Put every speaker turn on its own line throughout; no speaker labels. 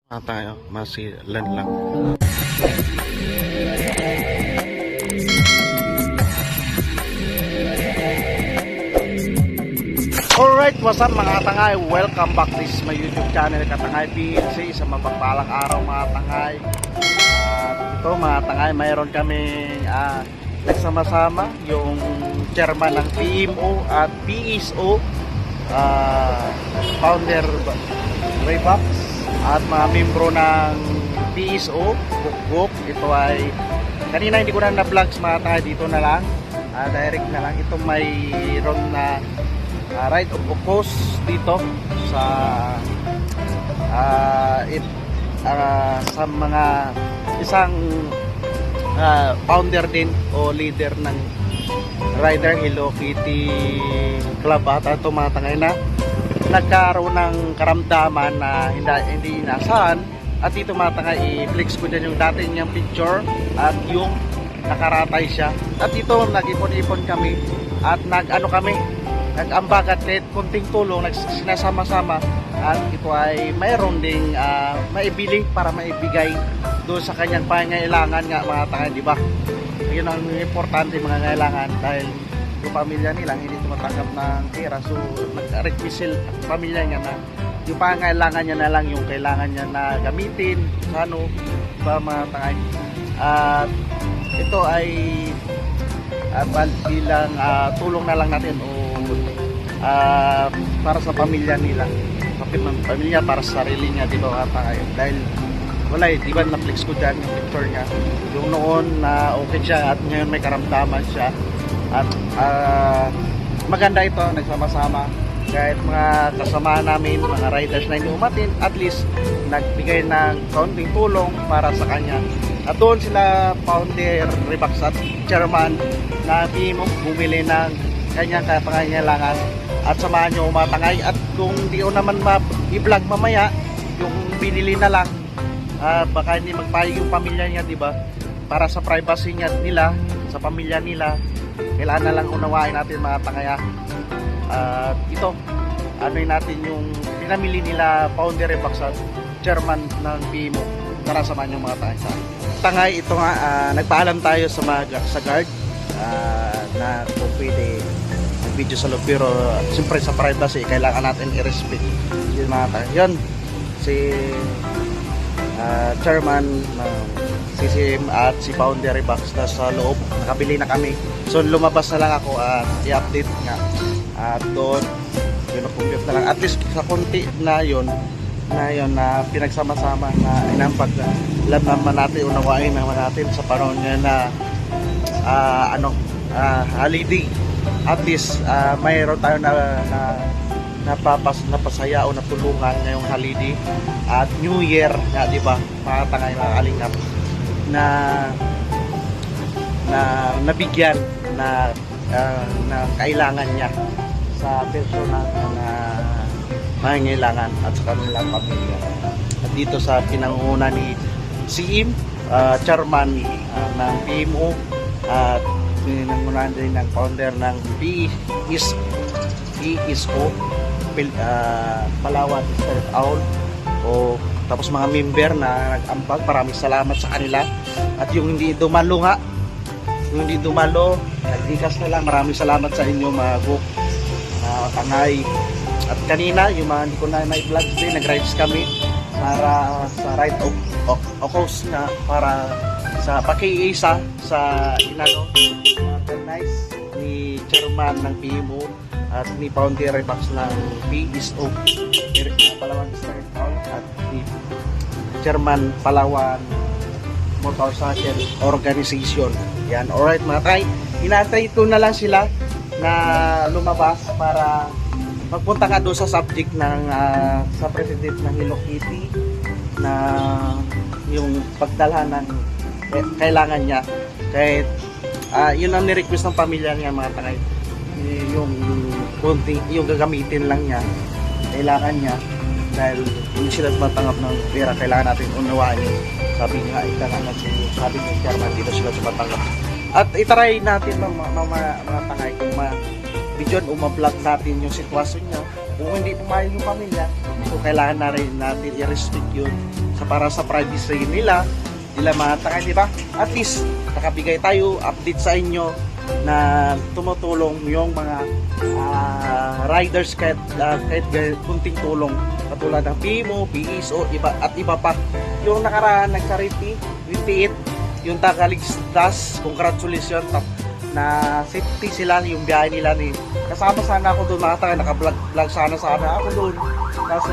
Tayo, masilan lang. Alright, what's up mga tangay? Welcome back. This is my YouTube channel, Katangay PNC. Sa mapagpalang araw mga tangay. Ito mga tangay, mayroon kaming nagsama-sama yung chairman ng PMO at PSO, founder Raybox, at mga membro ng PSO, Bukbuk. Ito ay kanina hindi ko na na-vlogs mga tangay, dito na lang, direct na lang. Ito mayroon na right of course dito sa sa mga isang founder din o leader ng Rider Hello Kitty Club ata ito mga tangay, na nagkaroon ng karamdaman na hindi inasahan. At dito mga tangay, i-flex ko dyan yung dati niyang picture at yung nakaratay siya. At dito nag-ipon-ipon kami at nag-ambag at kunting tulong, sinasama-sama, at ito ay mayroon ding maibili para maibigay doon sa kanyang pangangailangan nga mga tangay, di ba? Yun ang importante mga kailangan, dahil yung pamilya nila hindi tumatanggap ng pera, so nag-request pamilya niya na yung pangangailangan niya na lang yung kailangan niya na gamitin sa ba mga tangay. At ito ay bilang tulong na lang natin o para sa pamilya nila, pamilya, para sa sarili niya, di ba mga tangay? Dahil wala di ba na-flex ko dyan yung picture niya yung noon na okay siya at ngayon may karamdaman siya. At maganda ito, nagsama-sama kahit mga kasama namin, mga riders na hindi umatin, at least nagbigay ng kaunting tulong para sa kanya. At doon sila founder, Rebax at chairman na bumili ng kanyang pangangailangan. At samahan nyo mga tangay, at kung di ko naman i-vlog mamaya yung binili na lang, baka hindi magpayag yung pamilya niya, di ba? Para sa privacy niya, nila, sa pamilya nila, kailangan na lang unawain natin mga tangaya. Ito, ano'y natin yung pinamili nila founder Rebax at chairman ng PMO para samahan yung mga tangay. Tangay, ito nga, nagpaalam tayo sa guard na kung pwede video sa loob, pero siyempre sa privacy kailangan natin i-respect yung mga tangay. Yun, si chairman CCM at si founder Rebax na sa loob, nakabili na kami, so lumabas na lang ako at i-update nga. At doon pinupumpit na lang, at least sa konti na yon na pinagsama-sama na inampag na alam naman natin, unawain naman natin sa panahon niya na holiday. At least mayroon tayo napasaya o natulungan ngayong holiday at New Year nga, di ba mga tangay, mga kalingap, na nabigyan na kailangan niya sa personal na pangangailangan at sa kanilang pamilya. At dito sa pinanguna ni CM, chairman ng PMO, at pinangunahan din ng founder ng PSO, Palawan Spirit Owl, o tapos mga member na nag-ambag, maraming salamat sa kanila. At yung hindi dumalo nga, nagdikas na lang, maraming salamat sa inyo mga group, tangay. At kanina yung mga hindi ko na may vlogs din, nag-rides kami para sa ride of course na para sa pakiisa sa organize ni chairman ng PMO at ni founder Rebax ng PSO, Palawan Spirit Owl, at ni chairman Palawan Motorcycle Organization. Yan, alright mga tay, inaantay ito na lang sila na lumabas para magpunta nga doon sa subject ng sa president ng Hello Kitty, na yung pagdalhan ng kailangan niya. Kahit yun ang ni-request ng pamilya niya mga tangay, yung konting, yung gagamitin lang niya, kailangan niya, dahil hindi sila tumatanggap ng pera, kailangan natin unawain. Sabi nga, sabi ng chairman, dito sila tumatanggap. At itaray natin mga tangay kung ma-video o ma-vlog natin yung sitwasyon niya. Kung hindi pumayag yung pamilya, so So kailangan na rin natin i-respect yun para sa privacy nila mga tanga, di ba? At least nakabigay tayo update sa inyo na tumutulong yung mga riders kahit kunting tulong katulad ng PMO, PSO, iba pa. Yung nakaraan nag-charity, yung Tagaligtas, congratulations na safety sila yung biyahe nila ni kasama sana ako doon mga taga, naka-vlog sana ako doon, kaso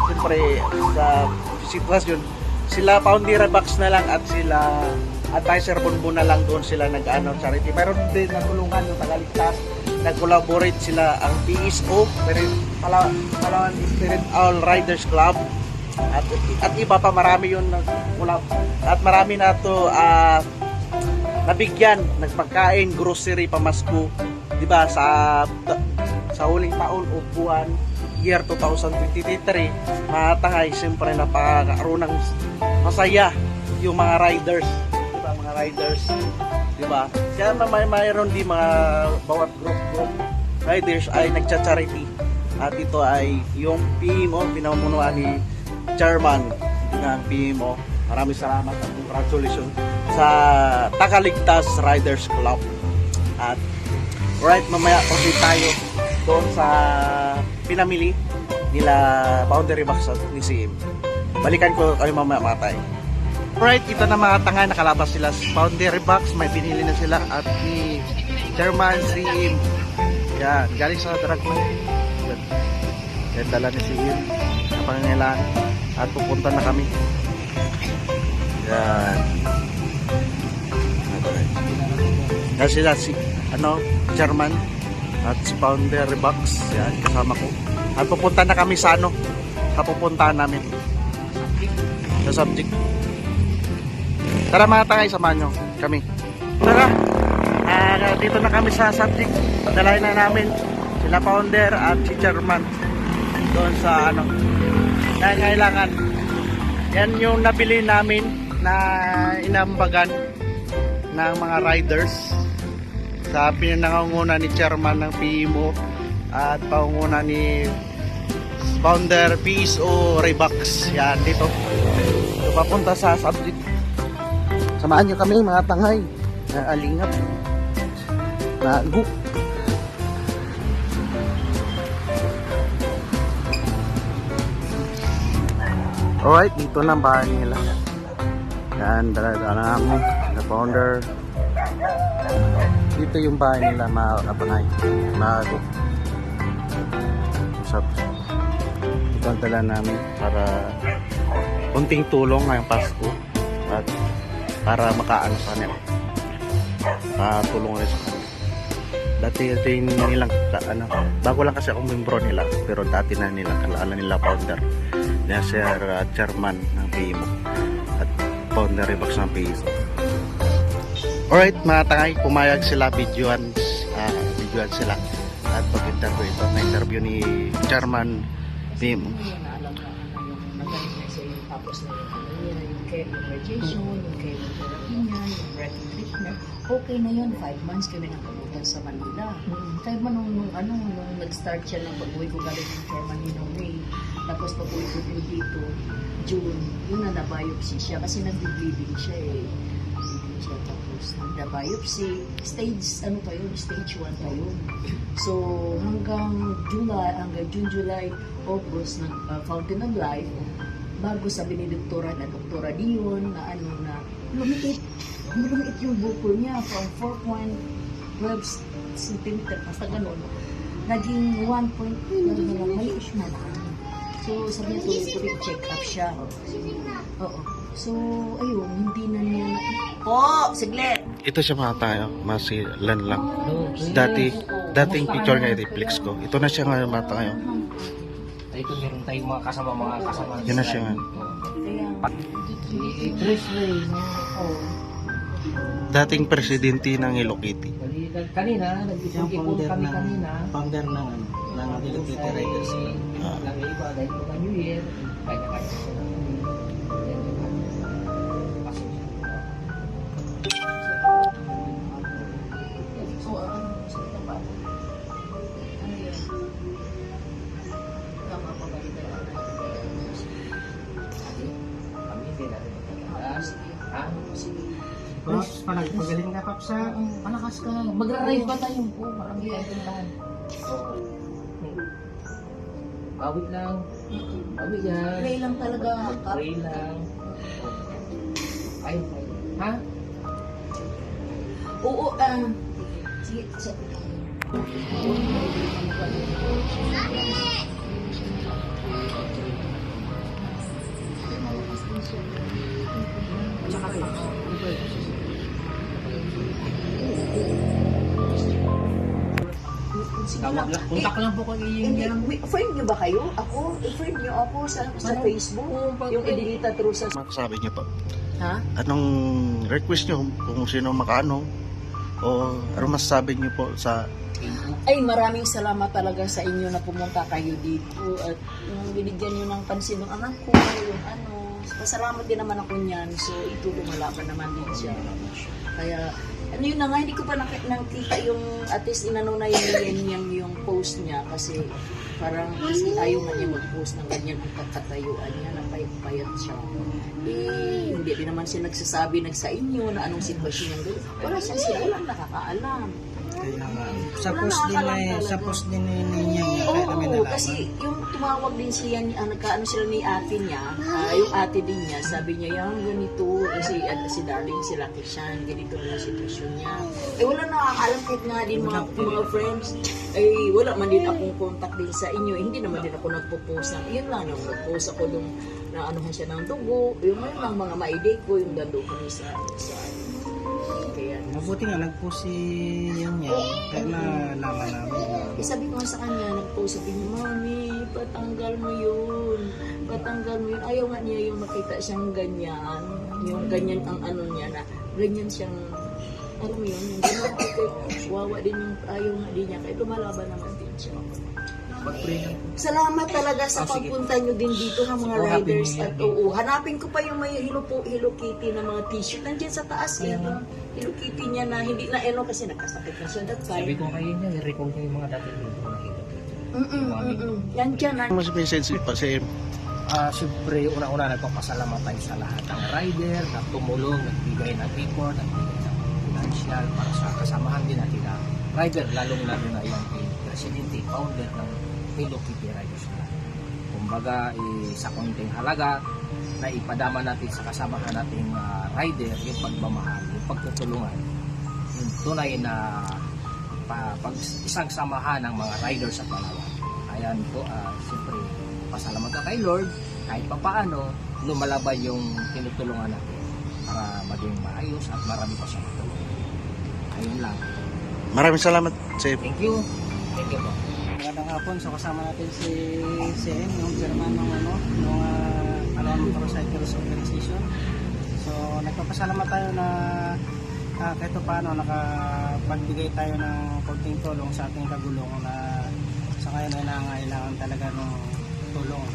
siyempre sa sitwasyon sila Poundera Box na lang at sila at tayo Sir Bonbon na lang doon sila nag-ano charity. Meron din natulungan yung Tagaligtas, nag-collaborate sila ang PSO, Palawan Spirit All Riders Club at iba pa, marami yun at marami na to nabigyan, nagpagkain, grocery, pamasko, di ba, sa huling taon o buwan, year 2023, matangay, siyempre napakaroon ng masaya yung mga riders, di ba, di ba? Kaya mayroon di mga bawat group riders ay nagcha-charity. At ito ay yung PMO, pinamunuan ni Chairman ng PMO. Maraming salamat at congratulations sa Tagaligtas Riders Club. At right, mamaya proceed tayo doon sa pinamili nila Boundary Box at ni CM. Balikan ko kayo mamaya matay. Right, ito na mga tanga, nakalabas sila sa Boundary Box, may binili na sila at ni Chairman CM. Yan, galing sa Dragman. Yan, dala ni CM na pangangailangan at pupunta na kami. Yan. Yan sila si Chairman at si Boundary Box. Yan, kasama ko. At pupunta na kami sa pupuntahan namin sa subject. Tara mga tangay, samahan nyo kami. Tara, dito na kami sa subject. Dalahin na namin sila Founder at si Chairman doon sa na kailangan. Yan yung nabili namin na inambagan ng mga riders sa pinangunguna ni Chairman ng PMO at pangunguna ni Founder PSO Rebax. Yan dito. So, papunta sa subject. Samahan nyo kami mga tangay. Alingap. Nago. Alright, dito na ang bahay nila. Yan, dala namin. The Founder. Dito yung bahay nila mga kapangay. Nago. Ito ang dala namin para kunting tulong ngayong Pasko at para makaano sa kanila, tulong rin sa kanila. Dati nilang bago lang kasi akong membro nila, pero dati na nilang kalala nila Founder na Sir Chairman ng PMO at Founder Rebax ng PSO. Alright mga tangay, pumayag sila, videoan sila at pag-interview ito na interview ni Chairman PMO.
Tapos na yung care radiation, yung care therapy niya, yung breath treatment. Okay na yun, 5 months kami nakabutan sa Manila. Kaya man nung nag-start siya ng pag-uwi ko galing ng Chairman ng May. Tapos pag-uwi ko din dito, June, yun na na-biopsy siya kasi nag-bleeding siya bleeding siya. Tapos nag-biopsy, stage 1 pa yun. So hanggang June, July, August, Fountain of Life, bago sabi ni Doktora Dion na lumiit yung buko niya from 4.12 cm basta ganun naging 1.2 maliit na lang. So sabi niya tuloy check up siya. Oo. So ayun, hindi na niya siglit.
Ito siya mga tayo, masilan lang. Dating picture nga i-reflex ko. Ito na siya ngayon mga tayo.
Ito meron tayong mga kasama.
Yan na siya nga. Dating presidente ng Hello Kitty.
Kanina, nag-ipon kami kanina.
Founder ng Hello Kitty Riders.
Lang iba dahil po ng New Year. Kaya Hindi natin magkakalas. Ha?
Paps, pagaling ka, Paps, ha?
Malakas ka. Magra-ride pa tayo po. Marami tayong puntahan.
Oo. Bawit lang. Bawit yan.
Pray lang talaga.
Pray lang. Ay, ha?
Oo, sige, sige. Tsaka
Tawag lang. Kontak lang po kay
Hindi,
Ian.
friend niyo ba kayo? Ako, friend niyo ako sa Facebook. Yung edilita through sa...
Sabi niyo po,
Ha?
anong request niyo kung sino makaano? O ano masasabi niyo po sa
Ay, maraming salamat talaga sa inyo na pumunta kayo dito at yung binigyan nyo ng pansin ng anak ko, yung ano. Pasalamat din naman ako niyan. So, ito lumalaban naman din siya. Kaya, ano yun na nga, hindi ko pa nakita yung at least inano na yung post niya kasi parang kasi ayaw nga niya mag-post ng ganyan ang kakatayuan niya, napayat siya. Eh, hindi din naman siya nagsa inyo na anong sitwasyon ng gano'n. Wala siya sila, walang nakakaalam.
Kaya nga. Sa
Wala
post din
nakakalam
eh,
talaga.
sa post din ni niya, kaya kami
Oo,
nalaman.
kasi yung tumawag din siya, nagkaano sila ni ate niya, yung ate din niya, sabi niya, yung ganito, kasi si darling, si Lucky Shan, ganito na sitwasyon niya. Eh, wala nakakalam kahit nga din mga friends, eh, wala man din akong contact din sa inyo, eh, hindi naman din ako nagpo-post na, yun lang, nagpo-post ako dun, na anuhan siya ng dugo, yung lang mga maide ko, yung dando kami sa kaya,
Mabuti nga, nag-post si Yan yan, kaya nalaman namin.
eh, sabi ko nga sa kanya, nag-post sabi niya, Mami, patanggal mo yun. Patanggal mo yun. Ayaw nga niya yung makita siyang ganyan. Yung ganyan ang ano niya na, ganyan siyang, alam mo yun, yung ganyan. Okay, wawa din yung, ayaw nga din niya. Kaya lumalaban naman din siya.
Mag-pray lang.
Salamat talaga sa
sige.
pagpunta nyo din dito ng mga
Oh, Happy
riders.
New Year
At
din.
oo, hanapin ko pa yung may Hello Kitty na mga t-shirt. Nandiyan sa taas eh. Hello Kitty niya na hindi na kasi nakasakit na siya that
Sabi
time.
ko kayo niya, i-recall ko yung mga dati dito na nakita dito.
Yan dyan.
mas message pa si
Siyempre, una-una nagpapasalamat tayo sa lahat ng rider na tumulong, nagbigay ng report, nagbigay ng financial para sa kasamahan din natin na rider, lalong-lalo na yung presidente, founder ng Hello Kitty Riders Club. Kumbaga, sa konting halaga na ipadama natin sa kasamahan nating rider, yung pagmamahal, yung pagtutulungan, yung tunay na isang samahan ng mga riders sa Palawan. Ayan po, siyempre, pasalamat ka kay Lord, kahit pa paano, lumalaban yung tinutulungan natin para maging maayos at marami pa sa matulong. Ayun lang.
Maraming salamat sa
Thank you. Thank you po.
Magandang hapon, so kasama natin si CM, yung chairman ng ng Palawan Motorcycles Organization. So nagpapasalamat tayo na kahit paano nakapagbigay tayo ng konting tulong sa ating kagulong na sa ngayon ay nangangailangan talaga ng tulong.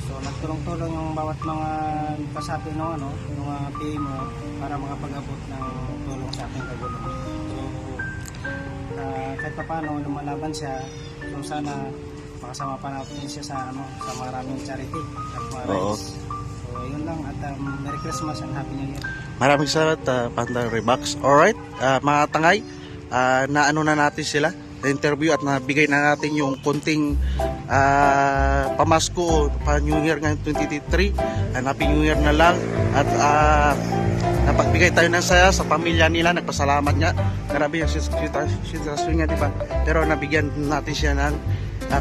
So nagtulong-tulong yung bawat mga kasapi ng yung PMO para makapag-abot ng tulong sa ating kagulong. So kahit pa paano lumalaban siya, so sana makasama pa natin siya sa sa maraming charity at mga
Oo.
rides. So yun lang at Merry Christmas and Happy New Year.
Maraming salamat, Panda Remax. Alright, mga tangay, na ano na natin sila, na-interview at nabigay na natin yung konting pamasko pa New Year ngayon 2023. Happy New Year na lang at napagbigay tayo ng saya sa pamilya nila, nagpasalamat niya. Grabe yung sitwasyon niya, diba? Pero nabigyan natin siya ng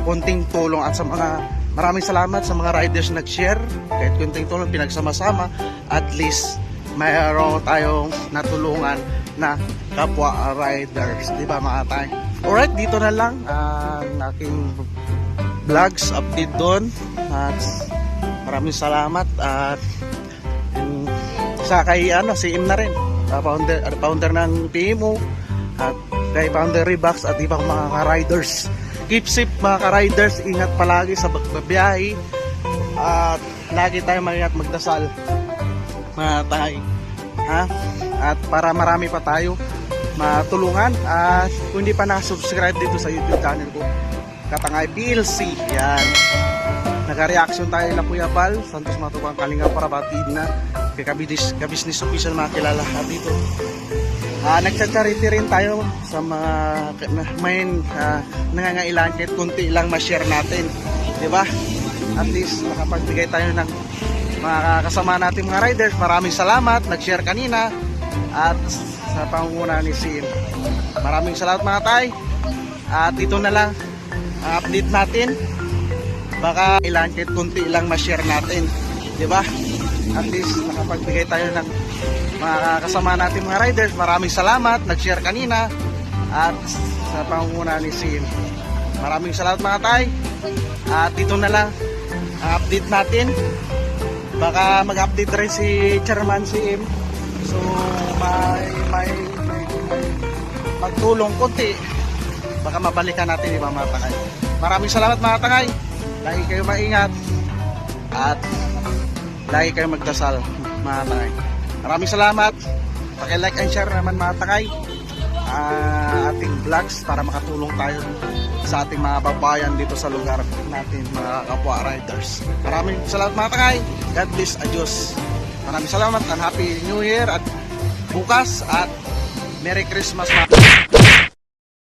konting tulong at sa mga maraming salamat sa mga riders na nag-share. Kahit konting tulong, pinagsama-sama, at least mayroon tayong natulungan na kapwa riders, di ba mga tayo? Alright, dito na lang ang aking vlogs update doon at maraming salamat at sa kay si Im na rin, founder ng PMO at kay founder Rebax at ibang mga riders. Keep safe mga ka-riders, ingat palagi sa pagbabiyahe at lagi tayo mag-ingat magdasal mga tayo, ha? At para marami pa tayo matulungan at kung hindi pa na-subscribe dito sa YouTube channel ko, Katangay PLC, yan, Nag-reaction tayo na Kuya Bal, Santos Matubang Kalinga para batid na kay Kabisnes Official mga kilala dito. Nagcha-charity rin tayo sa mga main nangangailangan kahit kunti lang ma-share natin. Diba? At least nakapagbigay tayo ng mga kasama natin mga riders. Maraming salamat, nag-share kanina at sa pangunguna ni Sim. Maraming salamat mga tay. At ito na lang ang update natin. Baka ilan kahit kunti lang ma-share natin. Diba? At least nakapagbigay tayo ng mga kasama natin mga riders. Maraming salamat, nag-share kanina at sa pangunguna ni Sim. Maraming salamat mga tay. At ito na lang ang update natin. Baka mag-update rin si Chairman Sim. So may pagtulong konti. Baka mabalikan natin iba mga takay. Maraming salamat mga takay. Lagi kayo maingat at lagi kayo magdasal mga takay. Maraming salamat. Paki-like and share naman mga takay ating vlogs para makatulong tayo sa ating mga babayan dito sa lugar natin mga kapwa riders. Maraming salamat mga takay. God bless, adios. Maraming salamat and Happy New Year at bukas at Merry Christmas mga